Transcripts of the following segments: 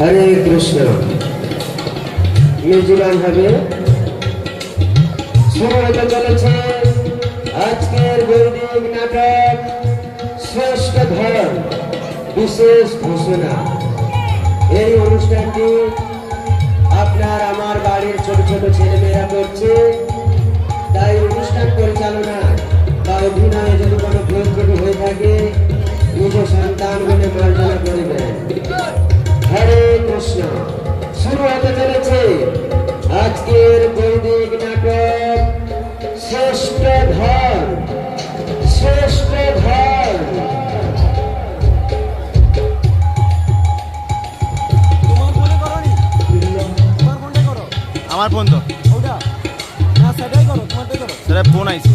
হরে Krishna. Museum হবে শুরু হতে চলেছে আজকের বৈদিক নাটক শ্রেষ্ঠ ধর্ম বিশেষ ঘোষণা। এই অনুষ্ঠানটি আপনার আমার বাড়ির ছোট ছোট ছেলেমেয়েরা করছে, তাই অনুষ্ঠান পরিচালনা বা অভিনয়ে যদি কোনো ভুল ত্রুটি হয়ে থাকে নিজ সন্তান বলে মার্জনা করিবেন। হরে কৃষ্ণ। শুরু হতে চলেছে আজকের বৈদিক নাটক শ্রেষ্ঠ ধর্ম শ্রেষ্ঠ ধর্ম। আমার ফোন তো ওটা না, সেটাই করো, তোমারটাই করো। সেটা ফোন আইছে।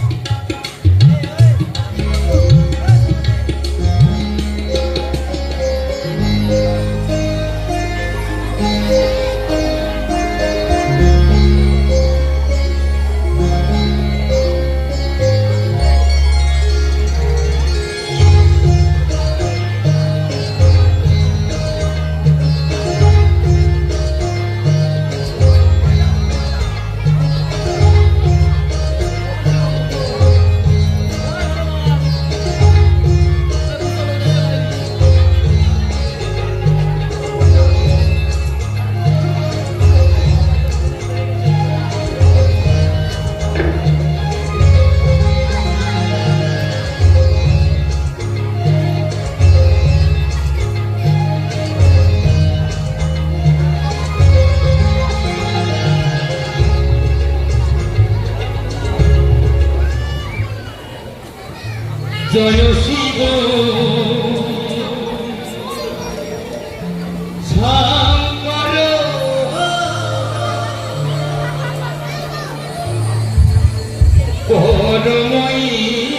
জয় শিব শঙ্কর পরমেশ্বর,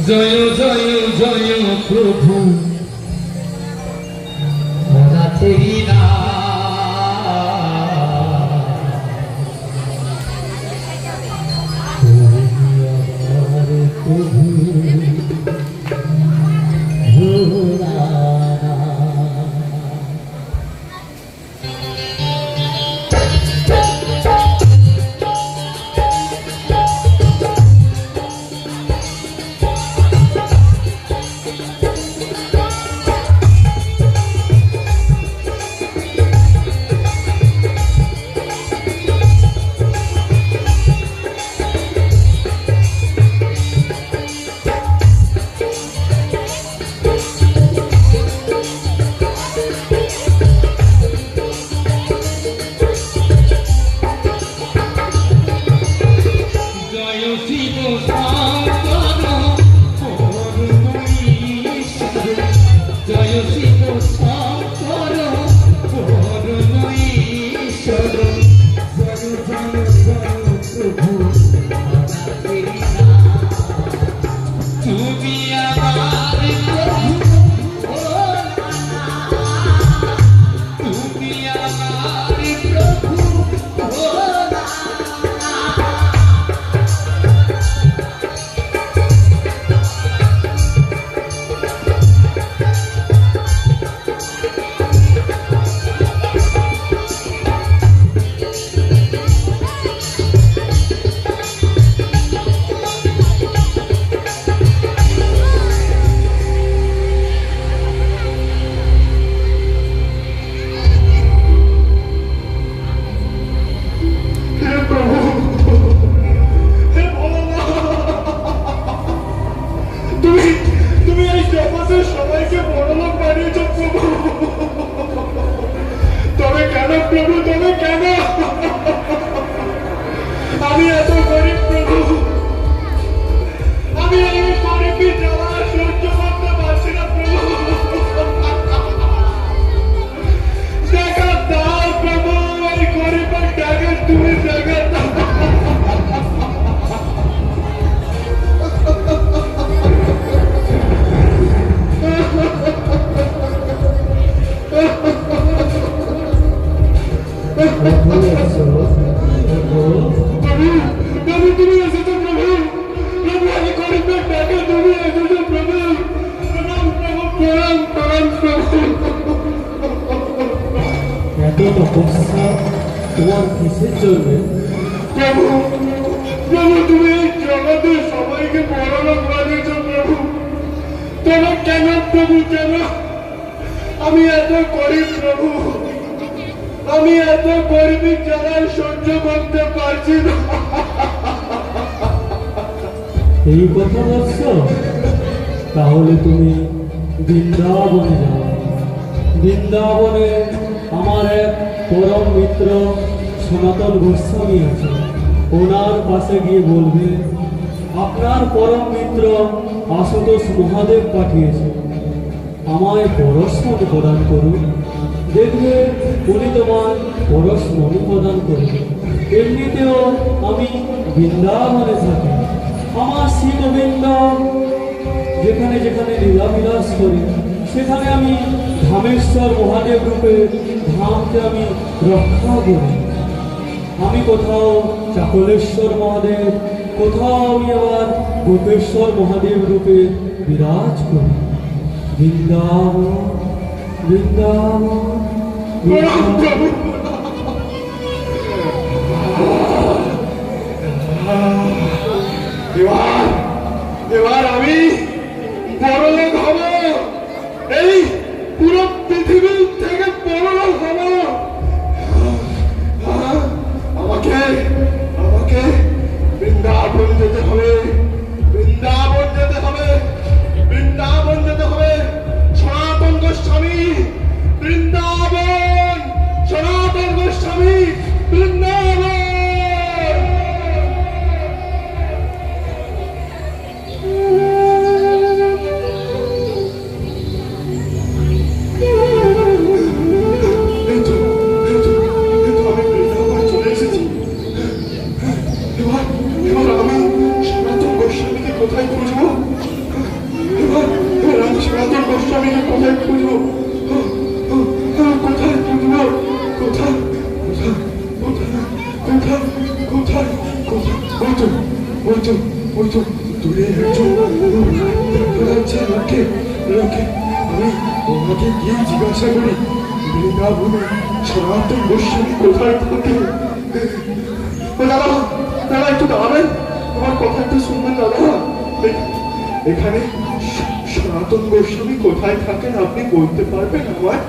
জয় জয় জয় প্রভু অনাথেরি না। সবাইকে বড়লোক বানিয়েছ প্রভু, তবে কেন প্রভু, তবে কেন? আমি এত গরিব প্রভু, আমি এই গরিবী জ্বালা সহ্য করতে পারছি না প্রভু। দেখা দাও প্রভু, এই গরিবের টাকা তুমি দেখা দাও। প্রভু তুমি এসেছো প্রভু, প্রভু আমি গরিবের টাকা তপস্যা তোমার কিসের জন্য? প্রভু প্রভু তুমি এই জগতে সবাইকে বড়লোক বানিয়েছ প্রভু, তবে কেন প্রভু কেন? আমি এত গরিব প্রভু, আমি এত গরিবী জ্বালায় সহ্য করতে পারছি না। এই কথা বলছ? তাহলে তুমি বৃন্দাবনে যাও। বৃন্দাবনে আমার এক পরম মিত্র সনাতন গোস্বামী আছে, ওনার পাশে গিয়ে বলবে আপনার পরম মিত্র আশুতোষ মহাদেব পাঠিয়েছে, আমায় পরশমণি প্রদান করুন। দেখবে উনি তোমার পরশমণি প্রদান করবে। এমনিতেও আমি বৃন্দাবনে থাকি, আমার শ্রী গোবিন্দ যেখানে যেখানে লীলাবিলাস করি সেখানে আমি ধামেশ্বর মহাদেব রূপে ধামকে আমি রক্ষা করি। আমি কোথাও চাকলেশ্বর মহাদেব, কোথাও আমি আবার গোপেশ্বর মহাদেব রূপে বিরাজ করি। বৃন্দাবন বৃন্দাবন বৃন্দাবন। এবার এবার আমি বড়লোক হব, এই পুরো পৃথিবী থেকে বড়লোক হব। আমাকে আমাকে বৃন্দাবন যেতে হবে, বৃন্দাবন যেতে হবে, বৃন্দাবন যেতে হবে। সনাতন গোস্বামী বৃন্দাবন, সনাতন গোস্বামী বৃন্দাবন। কোথায় খুঁজবো? এবার আমি সনাতন গোস্বামীকে কোথায় খুঁজবো? কোথায় খুঁজবো? কোথায় কোথায় কোথায় কোথায়? ওই তো ওই তো দূরে একজন যাচ্ছে লোকে লোকে। আমি ওনাকে গিয়ে জিজ্ঞাসা করি বৃন্দাবনে সনাতন গোস্বামী কোথায় থাকে? দাদা দাদা একটু দাঁড়াবেন, আমার কথা একটু শুনবেন দাদা। এখানে সনাতন গোস্বামী কোথায় থাকেন আপনি বলতে পারবেন আমায়?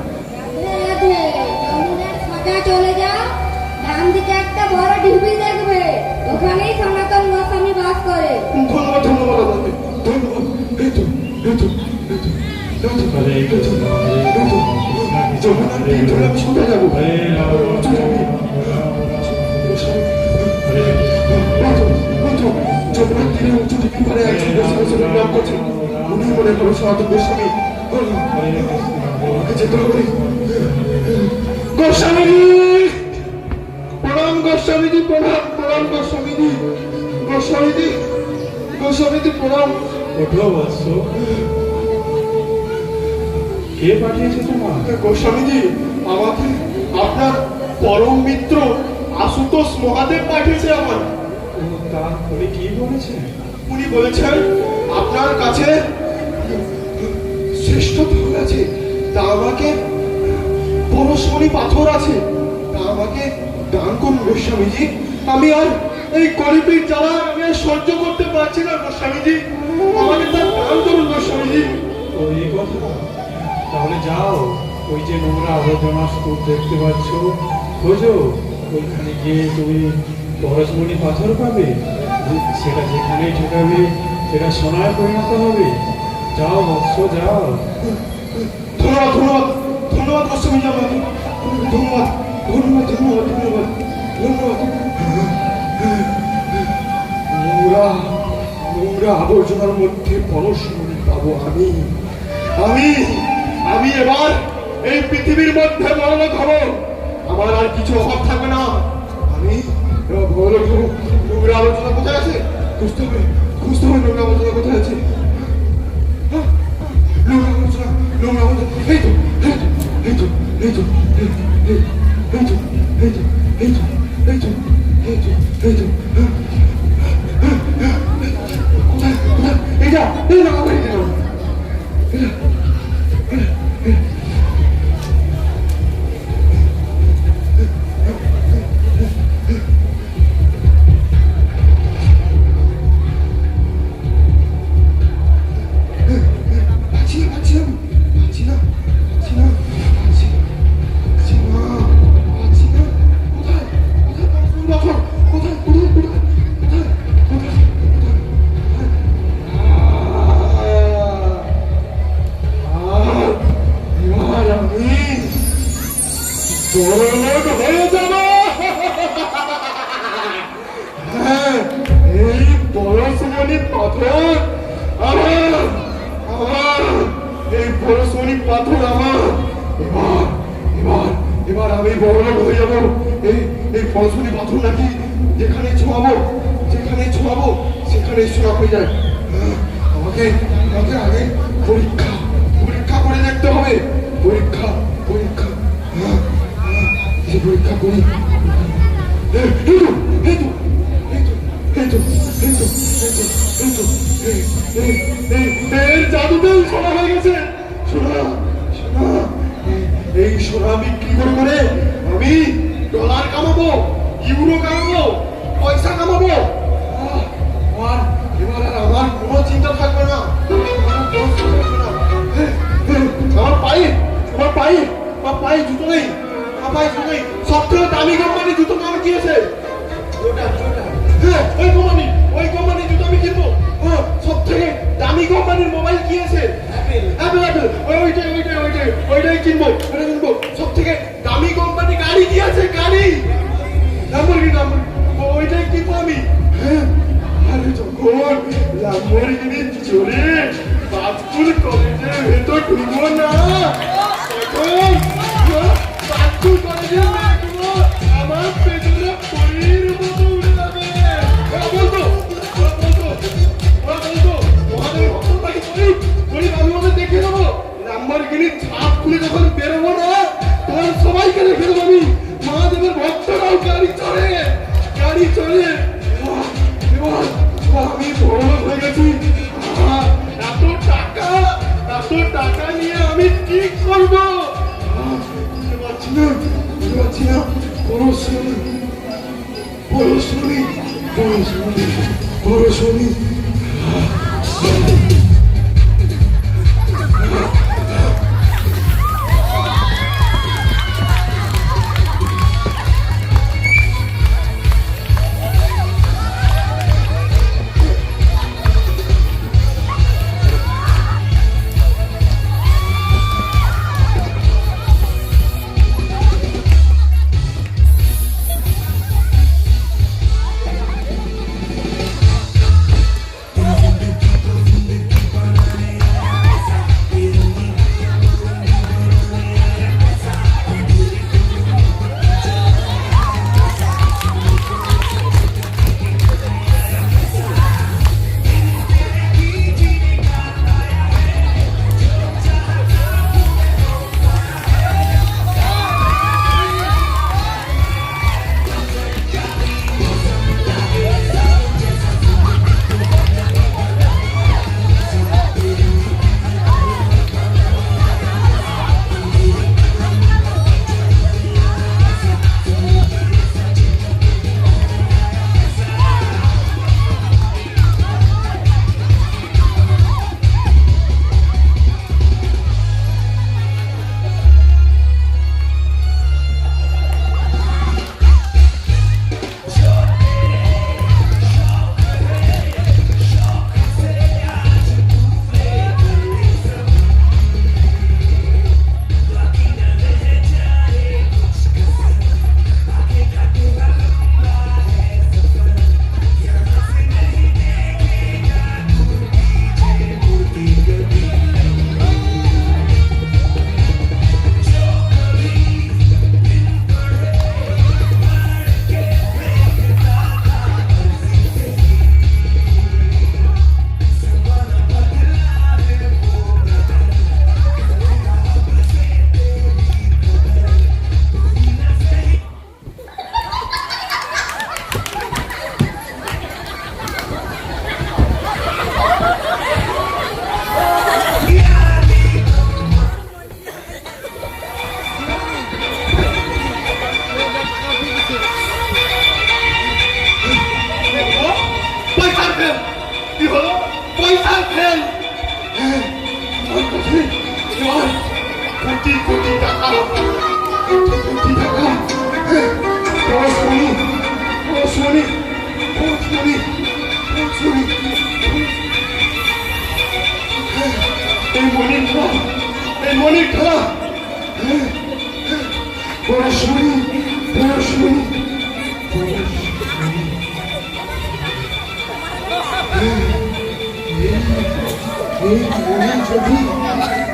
চলে যাও, ডান দিকে একটা বড় ঢিবি দেখবে, ওখানেই সনাতন গোস্বামী বাস করে। ধন্যবাদ ধন্যবাদ দাদাকে, ধন্যবাদ। এই তো এই তো এই তো যমুনার তীর ধরে আমি কোথায় যাবো? যমুনার তীরে উঁচু ঢিবির পারে একজন বসে বসে নাম করছেন, উনি মনে করো সনাতন গোস্বামী। আমাকে যেতে হবে। গোস্বামীজি প্রণাম, গোস্বামীজি প্রণাম, প্রণাম গোস্বামীজি, গোস্বামীজি গোস্বামীজি প্রণাম। কে পাঠিয়েছে তোমাকে? গোস্বামীজি আমাকে আপনার পরম মিত্র আশুতোষ মহাদেব পাঠিয়েছে আমার। উনি কি বলেছে? উনি বলেছেন আপনার কাছে শ্রেষ্ঠ ধন আছে, তা আমাকে পরশমণি পাথর আছে, তা আমাকে দান করুন গোস্বামীজি। আমি আর এই গরিবের জ্বালা আমি আর সহ্য করতে পারছি না গোস্বামীজি, আমাকে তার দান করুন গোস্বামীজি। ওই কথা, তাহলে যাও, ওই যে নোংরা আবর্জনা স্তূপ দেখতে পাচ্ছ, খোঁজো, ওইখানে গিয়ে তুমি পরশমণি পাথর পাবে, সেটা যেখানেই ঠেকাবে সেটা সোনায় পরিণত হবে। যাও বৎস যাও। ধন্যবাদ ধন্যবাদ ধন্যবাদ গোস্বামীজি, আমাকে ধন্যবাদ ধন্যবাদ ধন্যবাদ ধন্যবাদ ধন্যবাদ। নোংরা নোংরা আবর্জনার মধ্যে পরশমণি পাবো আমি। আমি আমি এবার এই পৃথিবীর মধ্যে বড়লোক হব, আমার আর কিছু অভাব থাকবে না। আমি এবার বড়লোক হব। নোংরা আবর্জনা কোথায় আছে খুঁজতে হবে, খুঁজতে হবে নোংরা আবর্জনা কোথায় আছে। নোংরা আবর্জনা, নোংরা আবর্জনা, এই তো এই তো এই তো এই তো এই তো এই তো এই তো এই তো এই তো কোথায় কোথায়? এটা এই না আমার এটা পরশমণি পাথর আমার। এবার এবার এবার আমি বড় লোক হয়ে যাবো। এই পরশমণি পাথর নাকি যেখানে ছোঁয়াবো সেখানে সোনা হয়ে যায়। আমাকে আমাকে আগে পরীক্ষা করে দেখতে হবে। পরীক্ষা পরীক্ষা করি। জাদুতেও সোনা হয়ে গেছে। সোনা এই সোনা বিক্রি করে আমি ডলার কামাবো, ইউরো কামাবো, পয়সা কামাবো। এবার আর আমার কোনো চিন্তা থাকবে না। আমার পায়ে জুতো নেই। সব থেকে দামি কোম্পানি জুতো আমার কি আছে? ওই কোম্পানি জুতো আমি কিনবো। সব থেকে দামি কোম্পানির মোবাইল কি আছে? অ্যাপেল। ওইটাই কিনবো। সব থেকে দামি কোম্পানি গাড়ি কি আছে? গাড়ি Lamborghini, ওইটাই কিনবো আমি। আরে যখন Lamborghini চড়ে বাজপুর কলেজের ভেতর ঢুকবো না, তখন বাজপুর কলেজের মেয়েগুলো আমার পেছনে পরীর মতো উড়ে যাবে। ওরা বলতো মহাদেবের ভক্ত পাখি গরিব আমি ওদের দেখে দেবো। Lamborghini ছাপ খুলে যখন বেরোবো না, তখন সবাইকে রেখে দেবো আমি। মহাদেবের ভক্তরাও গাড়ি চড়ে। এবার আমি বড় লোক হয়ে গেছি। এত টাকা নিয়ে আমি কি করবো? পারছি না। পরশমণি কোটি টাকা পরশমণি এই মনির খেলা পরশমণি এই মনির যদি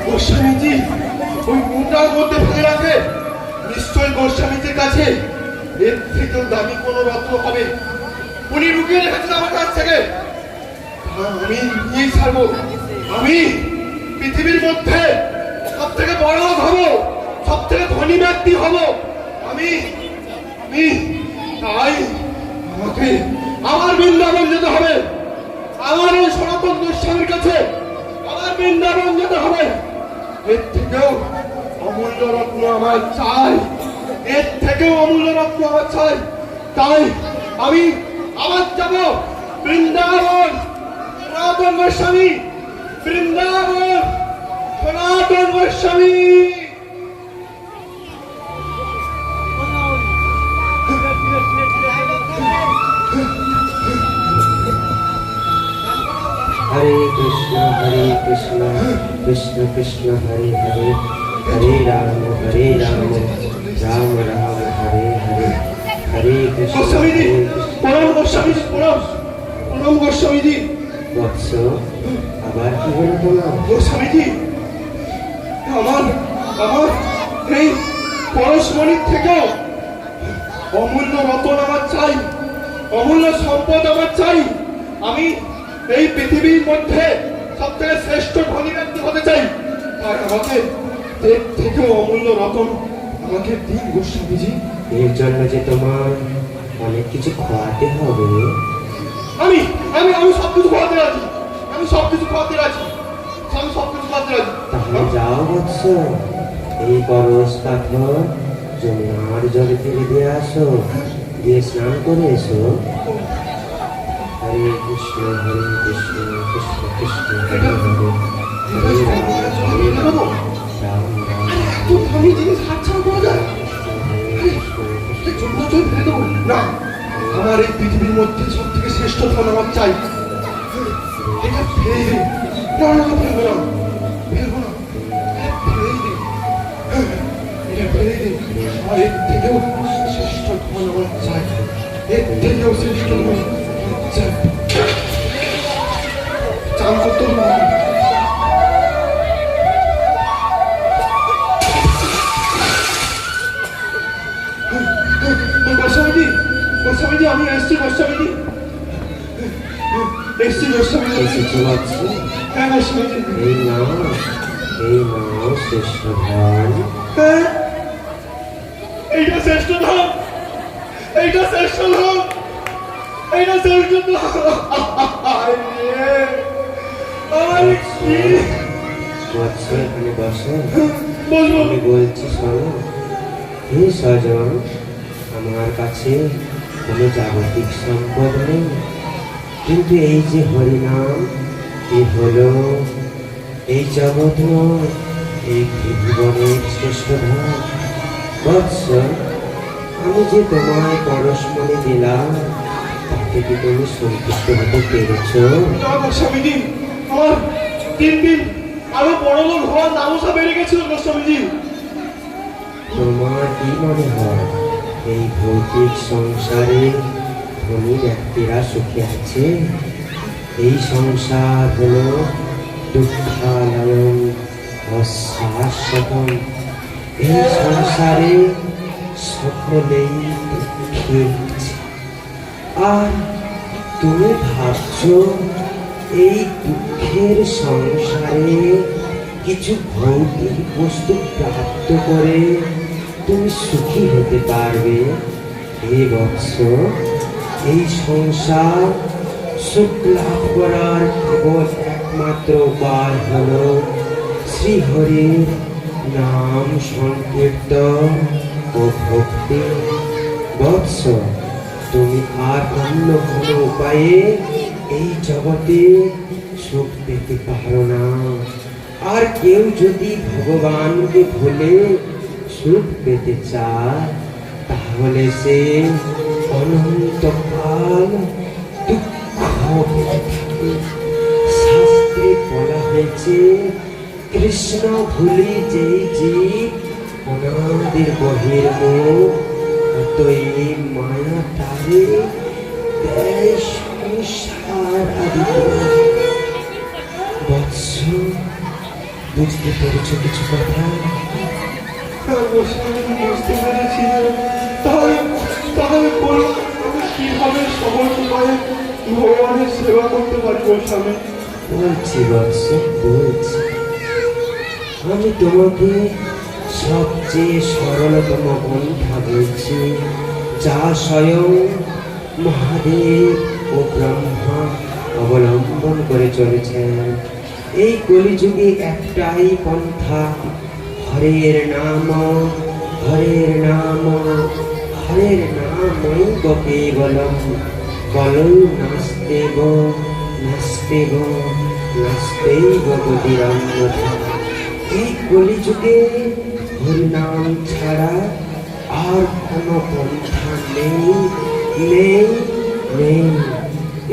গোস্বামীজি ওই মুদ্রার মধ্যে ফেলে রাখে নিশ্চয় গোস্বামীজির কাছে এর থেকেও দামি কোনো রত্ন হবে। উনি লুকিয়ে রেখেছেন আমার কাছ থেকে। আমি নিয়ে ছাড়বো। আমি পৃথিবীর মধ্যে সব থেকে বড় লোক হব, সব থেকে ধনী ব্যক্তি হব। আমি আমি তাই আমাকে আমার বৃন্দাবন যেতে হবে। আমার ওই সনাতন গোস্বামীর কাছে আমার বৃন্দাবন যেতে হবে। এর থেকেও অমূল্য রত্ন আমার চাই, এর থেকেও অমূল্য রত্ন আমার চাই। তাই আমি আবার যাব বৃন্দাবন, সনাতন গোস্বামী, বৃন্দাবন, সনাতন গোস্বামী। হরে কৃষ্ণ কৃষ্ণ কৃষ্ণ হরে হরে, হরে রাম রাম রাম হরে হরে, হরে কৃষ্ণ গোস্বামীজি, হরে কৃষ্ণ। প্রণাম গোস্বামীজি, প্রণাম গোস্বামীজি। বৎস, আবার কি হলো তোমার? গোস্বামীজি, আমার আমার এই পরশমণির থেকেও অমূল্য রতন আমার চাই, অমূল্য সম্পদ আমার চাই। আমি এই পৃথিবীর মধ্যে সব থেকে শ্রেষ্ঠ ধনী ব্যক্তি হতে চাই। তাই আমাকে এর থেকেও অমূল্য রতন আমাকে দিন গোস্বামীজি। এর জন্য যে তোমার অনেক কিছু খোয়াতে হবে। আমি আমি আমি সবকিছু খাওয়াতে রাজি, আমি সবকিছু খাওয়াতে রাজি, আমি সবকিছু খাওয়াতে রাজি। তাহলে যাও বৎস, এই পরশ পাথর যমুনার জলে ফেলে দিয়ে আসো, দিয়ে স্নান করে এসো। হরে কৃষ্ণ কৃষ্ণ কৃষ্ণ হরে হরে, হরে রাম রাম তো আমি জিনিস হাতছাড়া করা যায় না। আমার এই পৃথিবীর মধ্যে সব থেকে শ্রেষ্ঠ ধন আমার চাই। এটা ফেলে দে, না না ফেলবো না, ফেলবো না, ফেলে দে, এটা ফেলে দে। আমার এর থেকেও শ্রেষ্ঠ ধন আমার চাই, এর থেকেও শ্রেষ্ঠ ধন চাই। চান করতে হবে না। গোস্বামীজি, গোস্বামীজি, আমি এসছি গোস্বামীজি, এসছি গোস্বামীজি। এসেছো বৎস? হ্যাঁ গোস্বামীজি। এই নাও শ্রেষ্ঠ ধন। হ্যাঁ, এইটা শ্রেষ্ঠ ধন, এইটা শ্রেষ্ঠ ধন, এইটা শ্রেষ্ঠ ধন। আমার কি বৎস, এখানে বসো, বলবো? আমি বলছি শোনো। হে স্বজন, আমার কাছে কোনো জাগতিক সম্পদ নেই, কিন্তু এই যে হরিনাম, এ হলো এই জগৎ নয়, এই ত্রিভুবনের শ্রেষ্ঠ ধন। বৎস, আমি যে তোমায় পরশমণি দিলাম, তাতে কি তুমি সন্তুষ্ট হতে পেরেছ? না গোস্বামীজি, আমার দিন দিন আরো বড় লোক হওয়ার লালসা বেড়ে গেছিল গোস্বামীজি। তোমার কি মনে হয় এই ভৌতিক সংসারে ধনী ব্যক্তিরা সুখে আছে? এই সংসার হলো দুঃখালয়ং অশাশ্বতম। এই সংসারে সকলেই দুঃখে আছে। আর তুমি ভাবছো এই দুঃখের সংসারে কিছু ভৌতিক বস্তু প্রাপ্ত করে তুমি সুখী হতে পারবে? হে বৎস, এই সংসার সুখ লাভ করার কেবল একমাত্র উপায় হল শ্রীহরির নাম সংকীর্তন ও ভক্তি। বৎস, তুমি আর অন্য কোনো উপায়ে এই জগতে সুখ পেতে পারো না। আর কেউ যদি ভগবানকে ভুলে সুখ পেতে চায়, তাহলে সে অনন্তকাল দুঃখ পেতে থাকে। শাস্ত্রে বলা হয়েছে, কৃষ্ণ ভুলি যেই জীব অনাদির বহির্মুখ, অতএব মায়া তারে দেয় সংসার আদি। বৎস, বুঝতে পেরেছো কিছু কথা? হ্যাঁ গোস্বামী, বুঝতে পেরেছি। তাহলে তাহলে বলুন, আমি কিভাবে সহজ উপায়ে ভগবানের সেবা করতে পারি গোস্বামী? বলছি বৎস, বলছি। আমি তোমাকে সবচেয়ে সরলতম পন্থা বলছি, যা স্বয়ং মহাদেব ও ব্রহ্মা অবলম্বন করে চলেছেন। এই কলিযুগে একটাই পন্থা, হরের নাম, হরের নাম, হরের নামই কেবলম, কলৌ নাস্তেব, নাস্তেব, নাস্তেব গতিরন্যথা। এই কলিযুগে হরিনাম ছাড়া আর কোনো পন্থা নেই, নেই, নেই।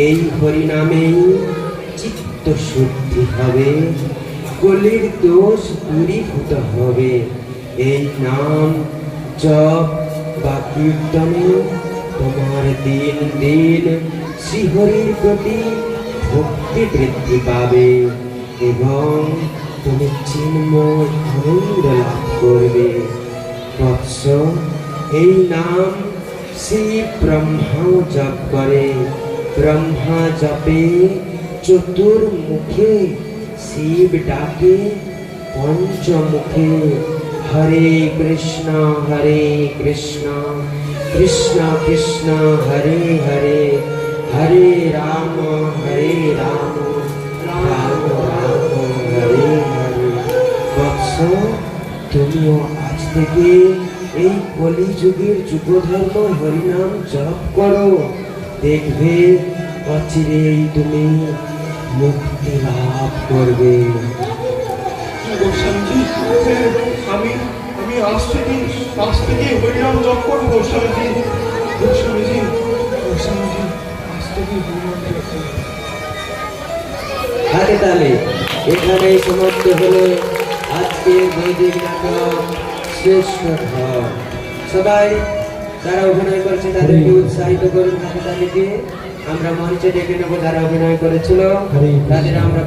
এই হরিনামেই চিত্ত শুদ্ধি হবে, কলির দোষ দূরীভূত হবে। এই নাম জপ বা কীর্তনে তোমার দিন দিন শ্রীহরির প্রতি ভক্তি বৃদ্ধি পাবে এবং তুমি চিন্ময় আনন্দ লাভ করবে। বৎস, এই নাম শ্রী ব্রহ্মাও জপ করে। ব্রহ্মা জপে চতুর্মুখে, শিব ডাকে পঞ্চমুখে। হরে কৃষ্ণ, কৃষ্ণ কৃষ্ণ হরে হরে, হরে রাম, রাম রাম হরে হরে। বৎস, তুমিও আজ থেকে এই কলিযুগের যুগধর্ম হরিনাম জপ করো। দেখবে অচিরেই তুমি মুক্তি লাভ করবে। গোস্বামীজি, আমি আমি আজ থেকে হরিনাম জপ করবো গোস্বামীজি। গোস্বামীজি, গোস্বামীজি, আজ থেকে হরিনাম জপ করবো। হাতে তালে এখানেই সমাপ্ত হলো আজকের বৈদিক নাটক শ্রেষ্ঠ ধর। সবাই যারা অভিনয় করেছে তাদেরকে উৎসাহিত করুন হাতে তালে দিয়ে। আমরা মঞ্চে ডেকে নেবো যারা অভিনয় করেছিল, তাদের আমরা